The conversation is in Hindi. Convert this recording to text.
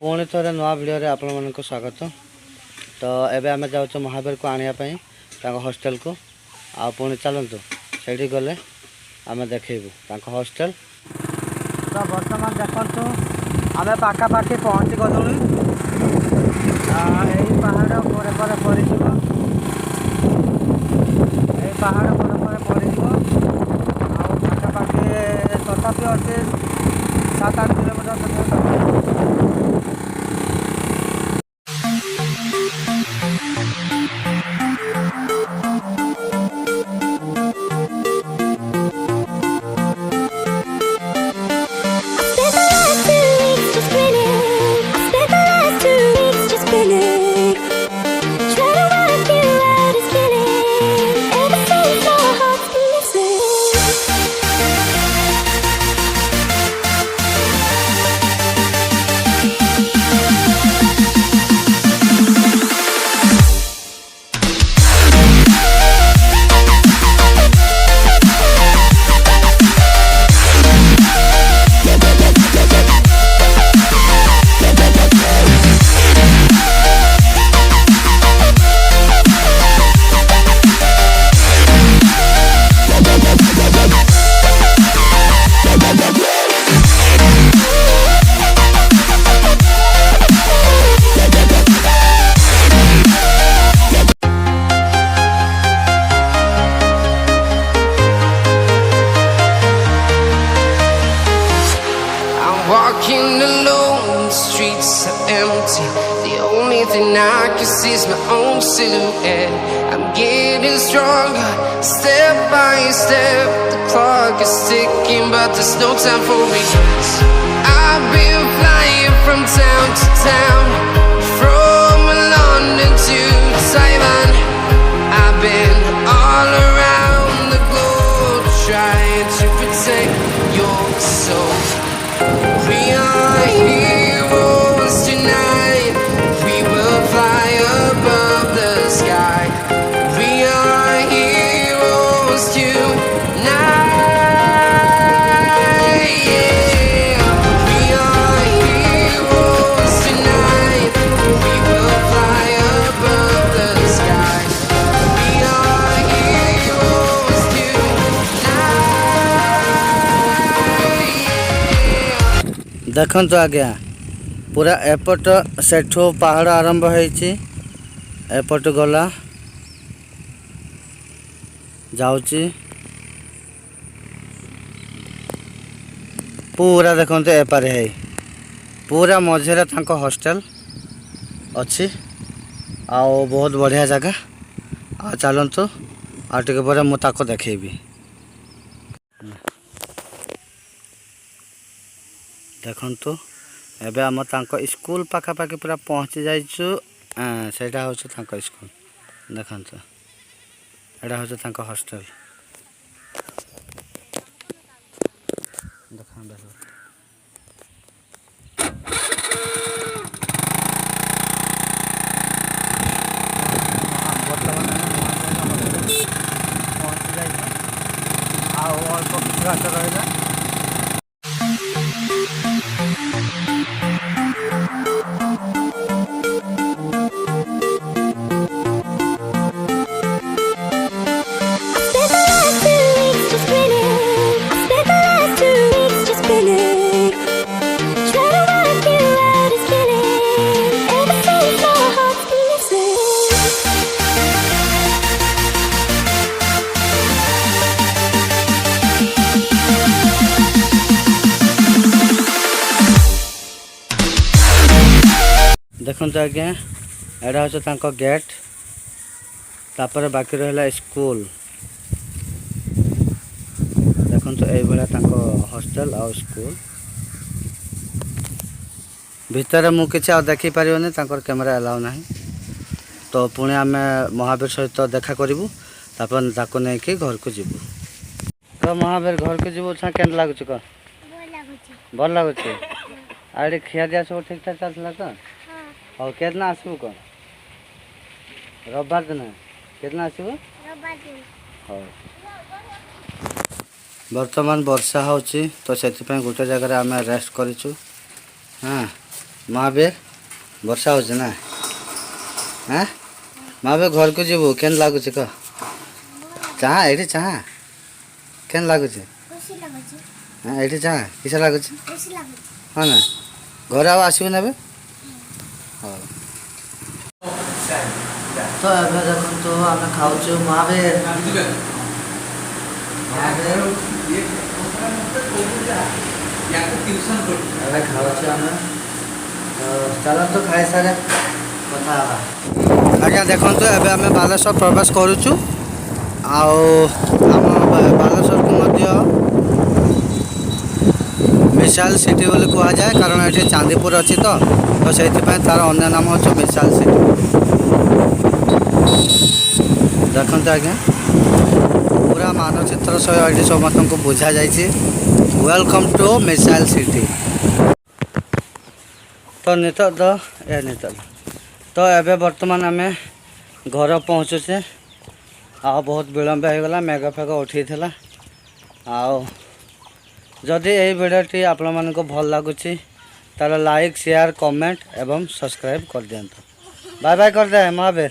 पुणी थे नुआ भिडियो आपण मान स्वागत। तो एबे आम जाऊँ महावीर को आने हॉस्टेल को आ पुणी चलतु से गले आम देखू हॉस्टेल। तो बर्तमान देखु आम पाखापाखि पहुँची गलु पहाड़ पर पड़ पहाड़ पर पाखापाखि तथापि अच्छे 7-8 kilometre. Walking alone, the streets are empty. The only thing I can see is my own silhouette. I'm getting stronger, step by step. The clock is ticking, but there's no time for regrets. I've been flying from town to town, from London to Taiwan. I've been all around the globe, trying to protect your soul. We are heroes tonight. We will fly above the sky. We are heroes tonight. Yeah. We are heroes tonight. We will fly above the sky. We are heroes tonight. देखु आज्ञा पूरा एपट सेठू पहाड़ आरंभ होपट गला जाऊँगी पूरा देखते एपारे है पूरा मझे हॉस्टेल अच्छी आओ बहुत बढ़िया जगह आ चलतु आ टे पर मुझे देखेबी। देखु एबे आम स्कूल पाखापाखि पूरा पहुँची जाइछु। सेटा हूँ स्कूल देखु एटा हूँ हॉस्टेल पहुँची जाइछु अल्प किसी बात रहा। देखु आज्ञा एटा हूँ गेट तापर बाकी रहा स्कूल। देखु ये हॉस्टेल आ स्कूल भितर मु कि देखी पारे कैमेरा अलाउ ना। तो पुणी आम महावीर सहित देखा करूँ तापर नहीं कि घर को जीवु। तो महावीर घर को जीवु के लगुच कह भल लगुच आड़े खिया दिया सब ठीक ठाक चलता तो और केतना आसबू कौन रविवार दिन केतना आसबू हाँ बर्तमान वर्षा होची तो से गोटे जगह आम रेस्ट करूँ। हाँ महावीर वर्षा हो ना हाँ महावीर घर को जीवु केन लगुच कह चाह ये चाह केन लगुच हाँ ये चाह किस लगुच हाँ ना घर आसबू ना हाँ तो एबे देखो आम खाऊ महावीर ଏବେ ଖାଉଛୁ ଆମେ ଚାଲନ୍ତୁ ଖାଇସାରେ କଥା ହେବା ଆଜ୍ଞା ଦେଖନ୍ତୁ ଏବେ ଆମେ ବାଲେଶ୍ୱର ପ୍ରବେଶ କରୁଛୁ ଆଉ ଆମ ବାଲେଶ୍ୱରକୁ ମଧ୍ୟ ମିସାଇଲ ସିଟି ବୋଲି କୁହାଯାଏ କାରଣ ଏଠି ଚାନ୍ଦିପୁର ଅଛି ତ ସେଇଥିପାଇଁ ତାର ଅନ୍ୟ ନାମ ହେଉଛି ମିସାଇଲ ସିଟି ଦେଖନ୍ତୁ ଆଜ୍ଞା पूरा मानचित्र सहित ये समस्त को बुझा जाइए वेलकम टू मिसाइल सिटी तो नित तो एबे वर्तमान आम घर पहुँचुचे आ बहुत विलम्ब हो गला मेघ फेघ उठी जदि यही भिडियोटी आपण मानक भल लगुच तार लाइक शेयर कमेंट एवं सब्सक्राइब कर दियंतु बाय बाय कर दे महावीर।